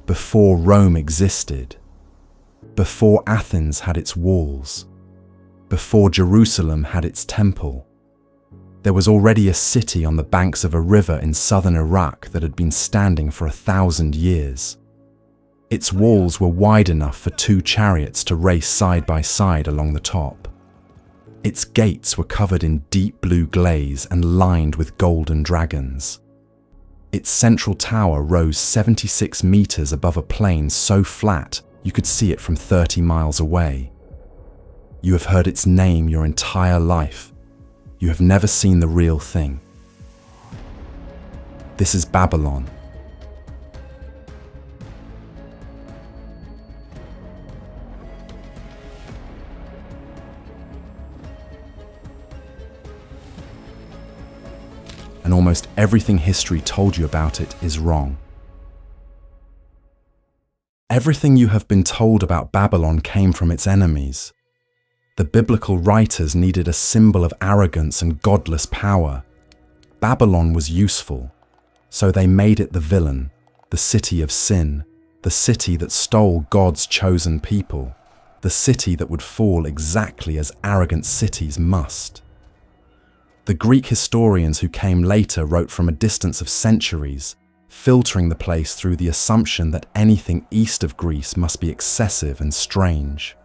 before Rome existed, before Athens had its walls, before Jerusalem had its temple. There was already a city on the banks of a river in southern Iraq that had been standing for 1,000 years. Its walls were wide enough for 2 chariots to race side by side along the top. Its gates were covered in deep blue glaze and lined with golden dragons. Its central tower rose 76 meters above a plain so flat you could see it from 30 miles away. You have heard its name your entire life. You have never seen the real thing. This is Babylon. And almost everything history told you about it is wrong. Everything you have been told about Babylon came from its enemies. The biblical writers needed a symbol of arrogance and godless power. Babylon was useful, so they made it the villain, the city of sin, the city that stole God's chosen people, the city that would fall exactly as arrogant cities must. The Greek historians who came later wrote from a distance of centuries, filtering the place through the assumption that anything east of Greece must be excessive and strange.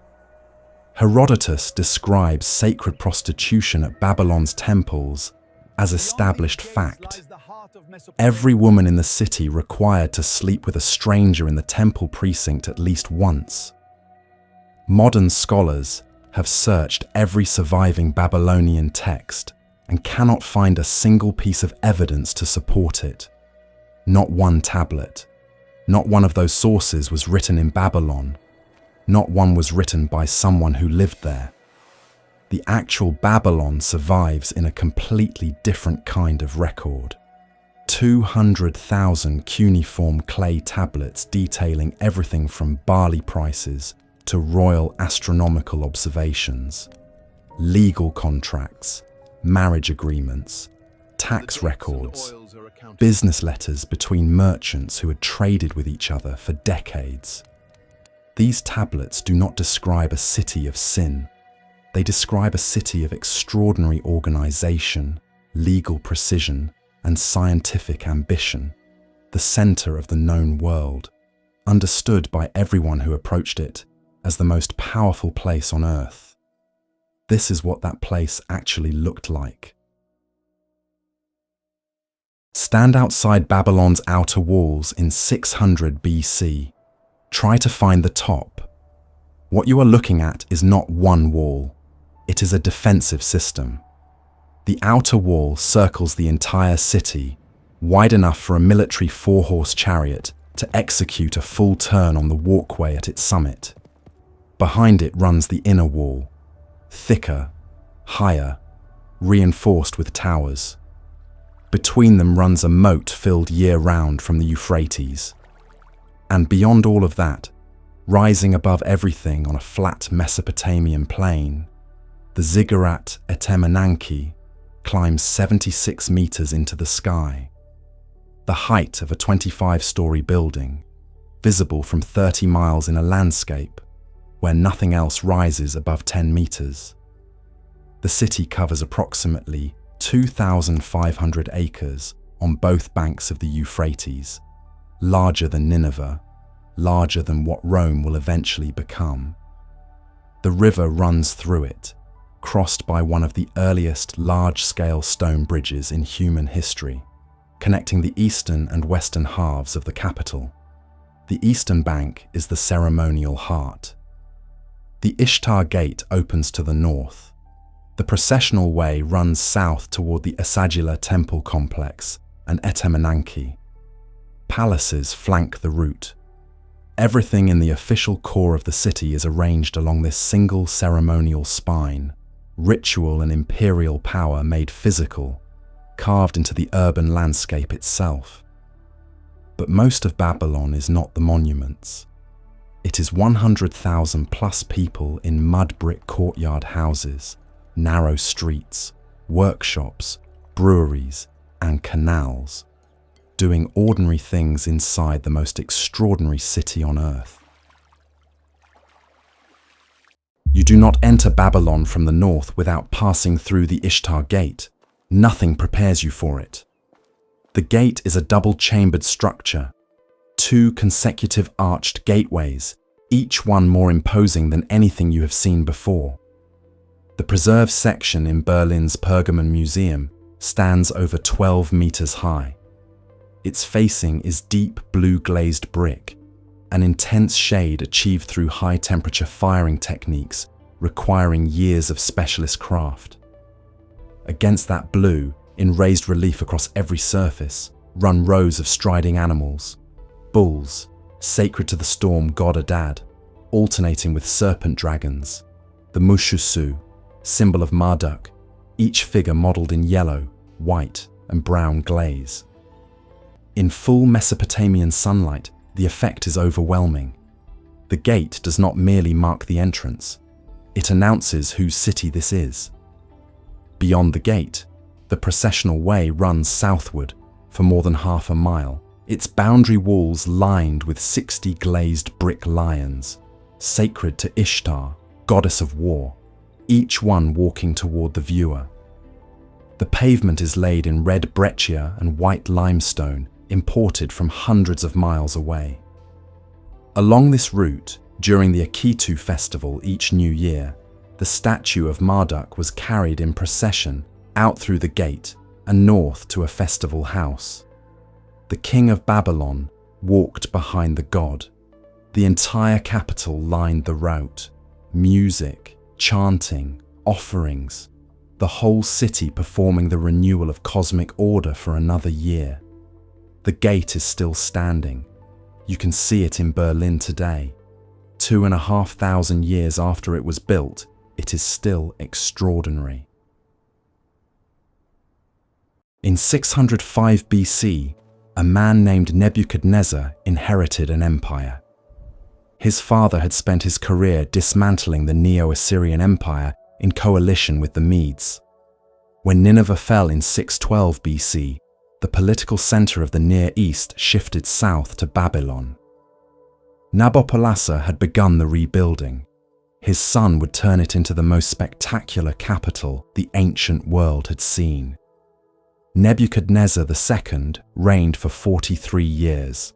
Herodotus describes sacred prostitution at Babylon's temples as established fact. Every woman in the city required to sleep with a stranger in the temple precinct at least once. Modern scholars have searched every surviving Babylonian text and cannot find a single piece of evidence to support it. Not one tablet. Not one of those sources was written in Babylon. Not one was written by someone who lived there. The actual Babylon survives in a completely different kind of record. 200,000 cuneiform clay tablets detailing everything from barley prices to royal astronomical observations, legal contracts, marriage agreements, tax records, business letters between merchants who had traded with each other for decades. These tablets do not describe a city of sin. They describe a city of extraordinary organization, legal precision, and scientific ambition, the center of the known world, understood by everyone who approached it as the most powerful place on earth. This is what that place actually looked like. Stand outside Babylon's outer walls in 600 BC. Try to find the top. What you are looking at is not one wall. It is a defensive system. The outer wall circles the entire city, wide enough for a military 4-horse chariot to execute a full turn on the walkway at its summit. Behind it runs the inner wall, thicker, higher, reinforced with towers. Between them runs a moat filled year-round from the Euphrates. And beyond all of that, rising above everything on a flat Mesopotamian plain, the ziggurat Etemenanki climbs 76 meters into the sky, the height of a 25-story building, visible from 30 miles in a landscape where nothing else rises above 10 meters. The city covers approximately 2,500 acres on both banks of the Euphrates, larger than Nineveh, larger than what Rome will eventually become. The river runs through it, crossed by one of the earliest large-scale stone bridges in human history, connecting the eastern and western halves of the capital. The eastern bank is the ceremonial heart. The Ishtar Gate opens to the north. The processional way runs south toward the Esagila temple complex and Etemenanki. Palaces flank the route. Everything in the official core of the city is arranged along this single ceremonial spine, ritual and imperial power made physical, carved into the urban landscape itself. But most of Babylon is not the monuments. It is 100,000 plus people in mud brick courtyard houses, narrow streets, workshops, breweries, and canals. doing ordinary things inside the most extraordinary city on earth. You do not enter Babylon from the north without passing through the Ishtar Gate. Nothing prepares you for it. The gate is a double-chambered structure, 2 consecutive arched gateways, each one more imposing than anything you have seen before. The preserved section in Berlin's Pergamon Museum stands over 12 meters high. Its facing is deep blue glazed brick, an intense shade achieved through high-temperature firing techniques requiring years of specialist craft. Against that blue, in raised relief across every surface, run rows of striding animals, bulls, sacred to the storm god Adad, alternating with serpent dragons, the Mushusu, symbol of Marduk, each figure modelled in yellow, white, and brown glaze. In full Mesopotamian sunlight, the effect is overwhelming. The gate does not merely mark the entrance, it announces whose city this is. Beyond the gate, the processional way runs southward for more than half a mile, its boundary walls lined with 60 glazed brick lions, sacred to Ishtar, goddess of war, each one walking toward the viewer. The pavement is laid in red breccia and white limestone, imported from hundreds of miles away. Along this route, during the Akitu festival each new year, the statue of Marduk was carried in procession out through the gate and north to a festival house. The king of Babylon walked behind the god. The entire capital lined the route. Music, chanting, offerings, the whole city performing the renewal of cosmic order for another year. The gate is still standing. You can see it in Berlin today. 2,500 years after it was built, it is still extraordinary. In 605 BC, a man named Nebuchadnezzar inherited an empire. His father had spent his career dismantling the Neo-Assyrian Empire in coalition with the Medes. When Nineveh fell in 612 BC, the political center of the Near East shifted south to Babylon. Nabopolassar had begun the rebuilding. His son would turn it into the most spectacular capital the ancient world had seen. Nebuchadnezzar II reigned for 43 years.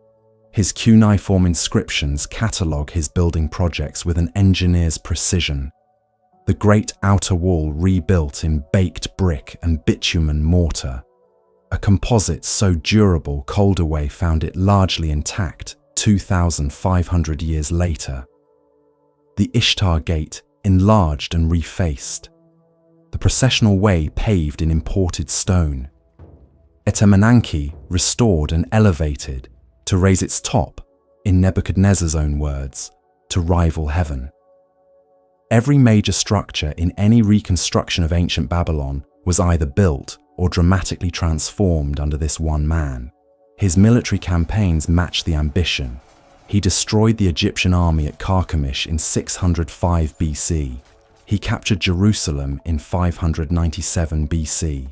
His cuneiform inscriptions catalogue his building projects with an engineer's precision. The great outer wall rebuilt in baked brick and bitumen mortar, a composite so durable Coldaway found it largely intact 2,500 years later. The Ishtar Gate enlarged and refaced. The processional way paved in imported stone. Etemenanki restored and elevated to raise its top, in Nebuchadnezzar's own words, to rival heaven. Every major structure in any reconstruction of ancient Babylon was either built or dramatically transformed under this one man. His military campaigns matched the ambition. He destroyed the Egyptian army at Carchemish in 605 BC. He captured Jerusalem in 597 BC.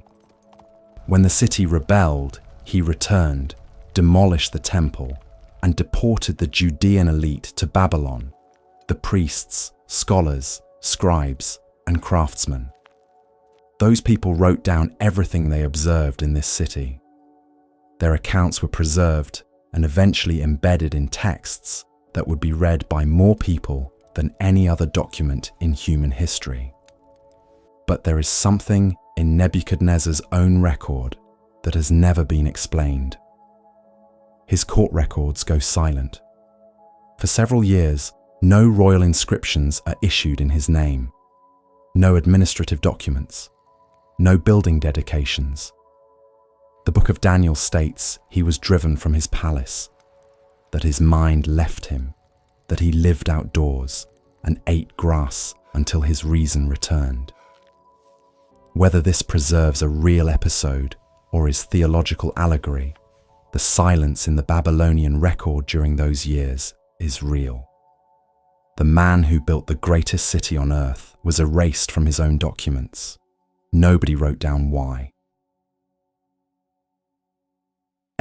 When the city rebelled, he returned, demolished the temple, and deported the Judean elite to Babylon, the priests, scholars, scribes, and craftsmen. Those people wrote down everything they observed in this city. Their accounts were preserved and eventually embedded in texts that would be read by more people than any other document in human history. But there is something in Nebuchadnezzar's own record that has never been explained. His court records go silent. For several years, no royal inscriptions are issued in his name, no administrative documents, no building dedications. The Book of Daniel states he was driven from his palace, that his mind left him, that he lived outdoors and ate grass until his reason returned. Whether this preserves a real episode or is theological allegory, the silence in the Babylonian record during those years is real. The man who built the greatest city on earth was erased from his own documents. Nobody wrote down why.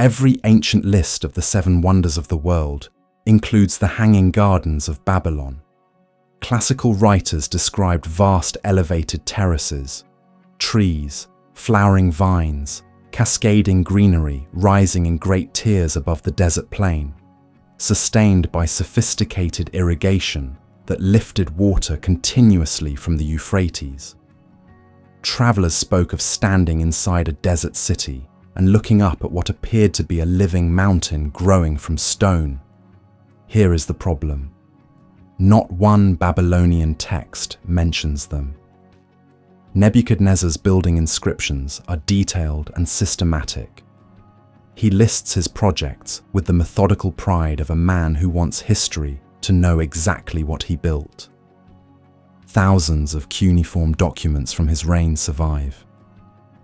Every ancient list of the 7 wonders of the world includes the Hanging Gardens of Babylon. Classical writers described vast elevated terraces, trees, flowering vines, cascading greenery rising in great tiers above the desert plain, sustained by sophisticated irrigation that lifted water continuously from the Euphrates. Travelers spoke of standing inside a desert city and looking up at what appeared to be a living mountain growing from stone. Here is the problem. Not one Babylonian text mentions them. Nebuchadnezzar's building inscriptions are detailed and systematic. He lists his projects with the methodical pride of a man who wants history to know exactly what he built. Thousands of cuneiform documents from his reign survive.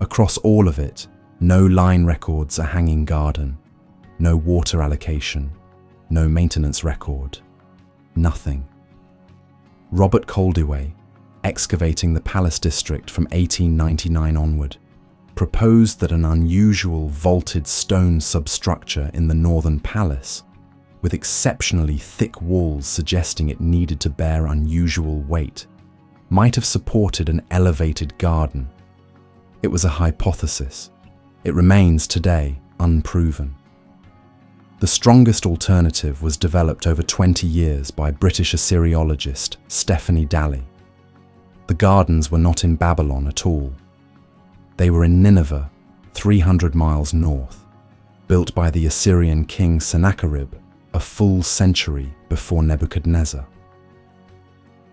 Across all of it, no line records a hanging garden, no water allocation, no maintenance record, nothing. Robert Koldewey, excavating the Palace District from 1899 onward, proposed that an unusual vaulted stone substructure in the northern palace, with exceptionally thick walls suggesting it needed to bear unusual weight, might have supported an elevated garden. It was a hypothesis. It remains today unproven. The strongest alternative was developed over 20 years by British Assyriologist Stephanie Daly. The gardens were not in Babylon at all. They were in Nineveh, 300 miles north, built by the Assyrian king Sennacherib a full century before Nebuchadnezzar.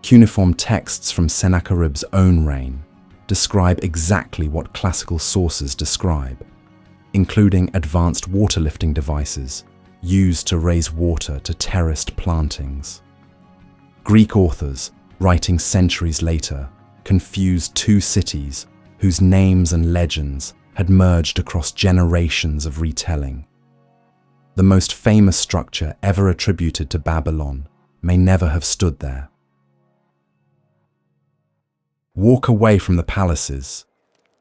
Cuneiform texts from Sennacherib's own reign describe exactly what classical sources describe, including advanced water lifting devices used to raise water to terraced plantings. Greek authors, writing centuries later, confused 2 cities whose names and legends had merged across generations of retelling. The most famous structure ever attributed to Babylon may never have stood there. Walk away from the palaces,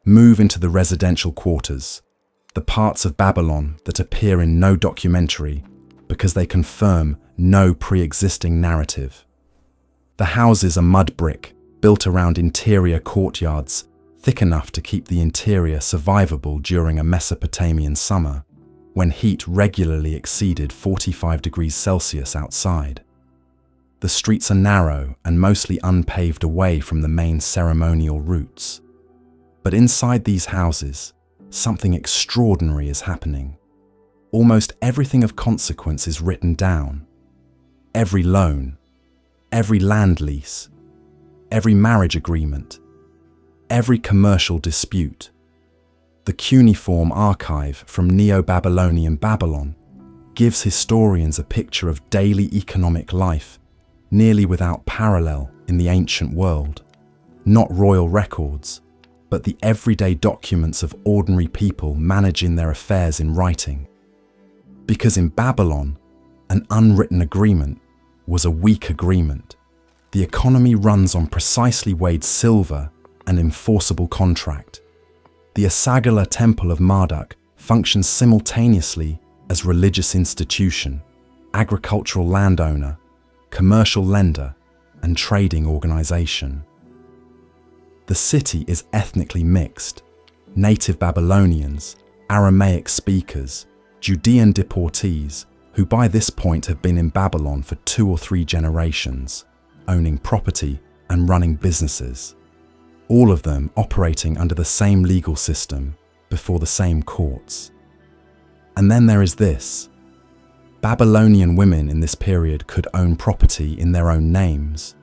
move into the residential quarters, the parts of Babylon that appear in no documentary because they confirm no pre-existing narrative. The houses are mud brick, built around interior courtyards, thick enough to keep the interior survivable during a Mesopotamian summer, when heat regularly exceeded 45 degrees Celsius outside. The streets are narrow and mostly unpaved away from the main ceremonial routes. But inside these houses, something extraordinary is happening. Almost everything of consequence is written down. Every loan, every land lease, every marriage agreement, every commercial dispute. The cuneiform archive from Neo-Babylonian Babylon gives historians a picture of daily economic life nearly without parallel in the ancient world. Not royal records, but the everyday documents of ordinary people managing their affairs in writing. Because in Babylon, an unwritten agreement was a weak agreement. The economy runs on precisely weighed silver and enforceable contract. The Asagala Temple of Marduk functions simultaneously as religious institution, agricultural landowner, commercial lender, and trading organization. The city is ethnically mixed. Native Babylonians, Aramaic speakers, Judean deportees, who by this point have been in Babylon for 2 or 3 generations, owning property and running businesses, all of them operating under the same legal system before the same courts. And then there is this. Babylonian women in this period could own property in their own names,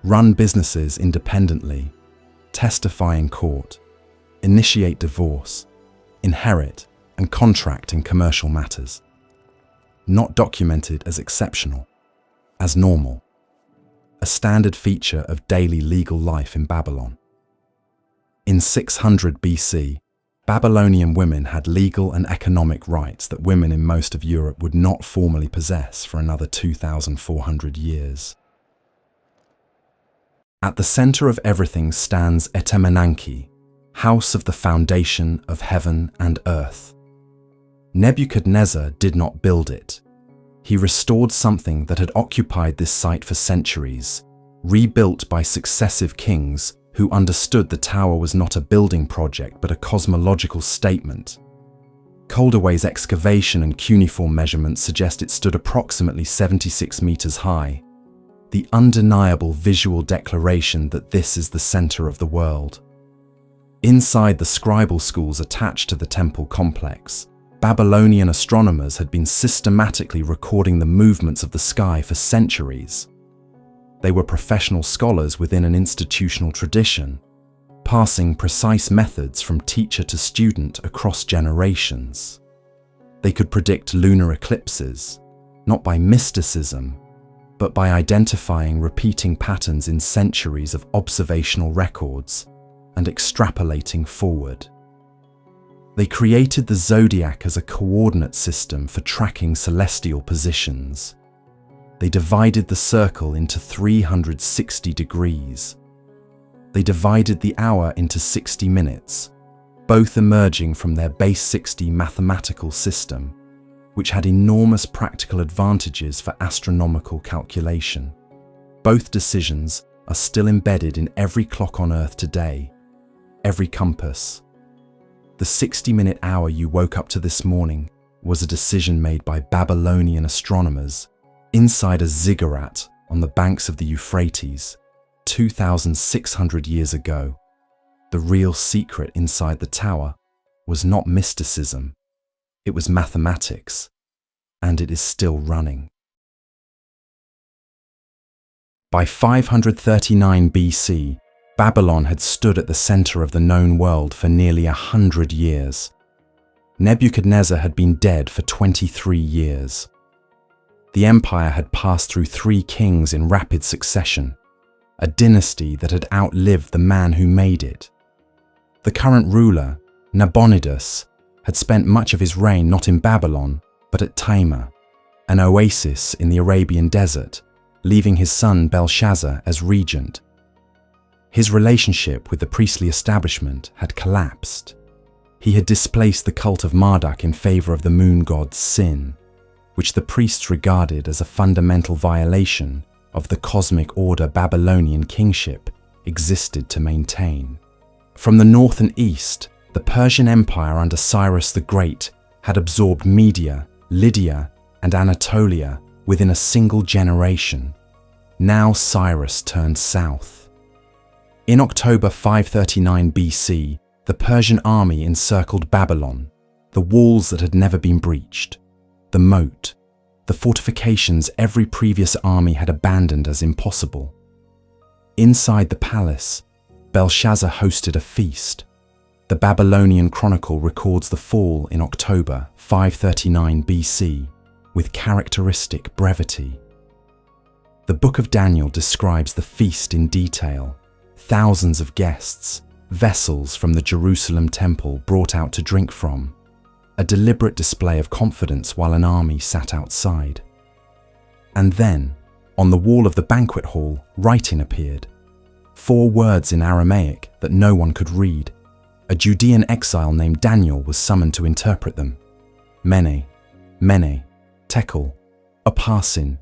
run businesses independently, testify in court, initiate divorce, inherit and contract in commercial matters. Not documented as exceptional, as normal, a standard feature of daily legal life in Babylon. In 600 BC, Babylonian women had legal and economic rights that women in most of Europe would not formally possess for another 2,400 years. At the center of everything stands Etemenanke, house of the foundation of heaven and earth. Nebuchadnezzar did not build it. He restored something that had occupied this site for centuries, rebuilt by successive kings who understood the tower was not a building project but a cosmological statement. Calderway's excavation and cuneiform measurements suggest it stood approximately 76 meters high, the undeniable visual declaration that this is the center of the world. Inside the scribal schools attached to the temple complex, Babylonian astronomers had been systematically recording the movements of the sky for centuries. They were professional scholars within an institutional tradition, passing precise methods from teacher to student across generations. They could predict lunar eclipses, not by mysticism, but by identifying repeating patterns in centuries of observational records and extrapolating forward. They created the zodiac as a coordinate system for tracking celestial positions. They divided the circle into 360 degrees. They divided the hour into 60 minutes, both emerging from their base 60 mathematical system, which had enormous practical advantages for astronomical calculation. Both decisions are still embedded in every clock on Earth today, every compass. The 60-minute hour you woke up to this morning was a decision made by Babylonian astronomers inside a ziggurat on the banks of the Euphrates 2,600 years ago. The real secret inside the tower was not mysticism, it was mathematics, and it is still running. By 539 BC, Babylon had stood at the center of the known world for nearly 100 years. Nebuchadnezzar had been dead for 23 years. The empire had passed through 3 kings in rapid succession, a dynasty that had outlived the man who made it. The current ruler, Nabonidus, had spent much of his reign not in Babylon, but at Taima, an oasis in the Arabian desert, leaving his son Belshazzar as regent. His relationship with the priestly establishment had collapsed. He had displaced the cult of Marduk in favor of the moon god Sin, which the priests regarded as a fundamental violation of the cosmic order Babylonian kingship existed to maintain. From the north and east, the Persian Empire under Cyrus the Great had absorbed Media, Lydia, and Anatolia within a single generation. Now Cyrus turned south. In October 539 BC, the Persian army encircled Babylon, the walls that had never been breached, the moat, the fortifications every previous army had abandoned as impossible. Inside the palace, Belshazzar hosted a feast. The Babylonian Chronicle records the fall in October 539 BC with characteristic brevity. The Book of Daniel describes the feast in detail. Thousands of guests, vessels from the Jerusalem temple brought out to drink from, a deliberate display of confidence while an army sat outside. And then, on the wall of the banquet hall, writing appeared. 4 words in Aramaic that no one could read. A Judean exile named Daniel was summoned to interpret them. Mene, Mene, Tekel, Upharsin,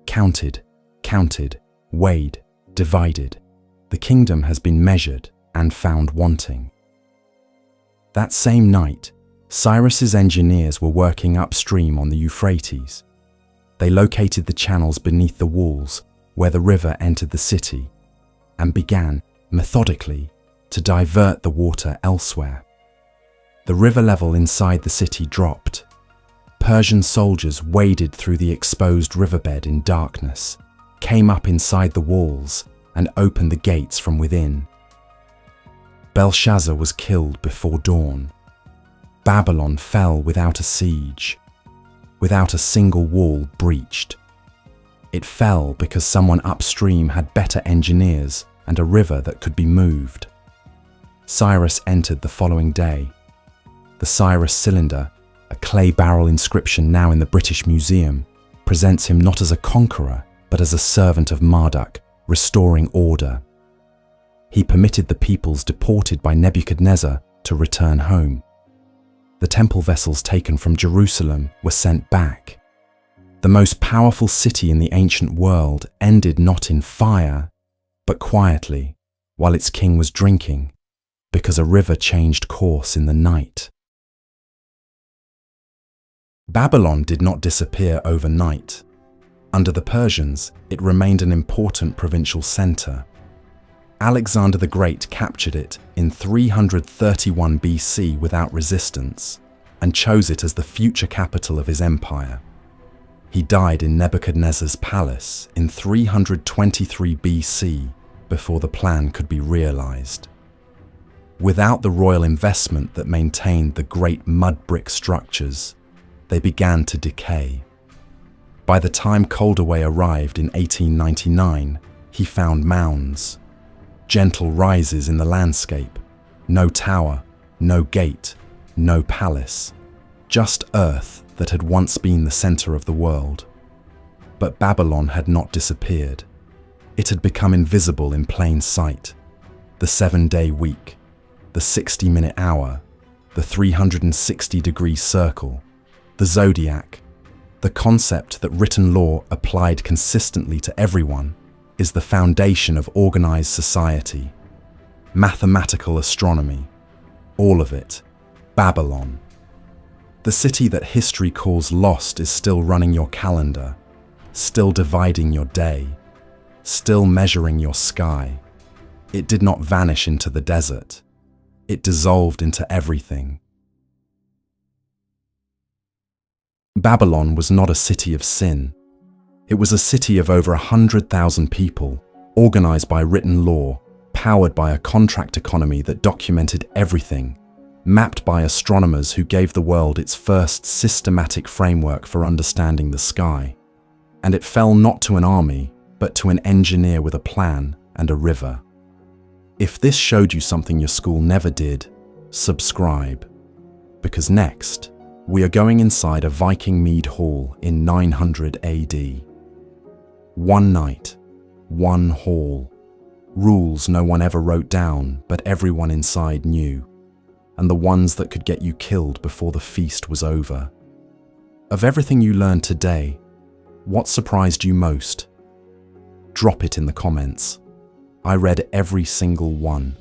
counted, counted, weighed, divided. The kingdom has been measured and found wanting. That same night, Cyrus's engineers were working upstream on the Euphrates. They located the channels beneath the walls where the river entered the city and began, methodically, to divert the water elsewhere. The river level inside the city dropped. Persian soldiers waded through the exposed riverbed in darkness, came up inside the walls, and opened the gates from within. Belshazzar was killed before dawn. Babylon fell without a siege, without a single wall breached. It fell because someone upstream had better engineers and a river that could be moved. Cyrus entered the following day. The Cyrus cylinder, a clay barrel inscription now in the British Museum, presents him not as a conqueror, but as a servant of Marduk, restoring order. He permitted the peoples deported by Nebuchadnezzar to return home. The temple vessels taken from Jerusalem were sent back. The most powerful city in the ancient world ended not in fire, but quietly, while its king was drinking, because a river changed course in the night. Babylon did not disappear overnight. Under the Persians, it remained an important provincial center. Alexander the Great captured it in 331 BC without resistance and chose it as the future capital of his empire. He died in Nebuchadnezzar's palace in 323 BC before the plan could be realized. Without the royal investment that maintained the great mud brick structures, they began to decay. By the time Coldaway arrived in 1899, he found mounds, gentle rises in the landscape, no tower, no gate, no palace, just earth that had once been the center of the world. But Babylon had not disappeared. It had become invisible in plain sight. The 7-day week, the 60-minute hour, the 360-degree circle, the zodiac, the concept that written law applied consistently to everyone is the foundation of organized society. Mathematical astronomy, all of it, Babylon. The city that history calls lost is still running your calendar, still dividing your day, still measuring your sky. It did not vanish into the desert. It dissolved into everything. Babylon was not a city of sin. It was a city of over 100,000 people, organized by written law, powered by a contract economy that documented everything, mapped by astronomers who gave the world its first systematic framework for understanding the sky. And it fell not to an army, but to an engineer with a plan and a river. If this showed you something your school never did, subscribe. Because next, we are going inside a Viking mead hall in 900 AD. One night, one hall. Rules no one ever wrote down, but everyone inside knew. And the ones that could get you killed before the feast was over. Of everything you learned today, what surprised you most? Drop it in the comments. I read every single one.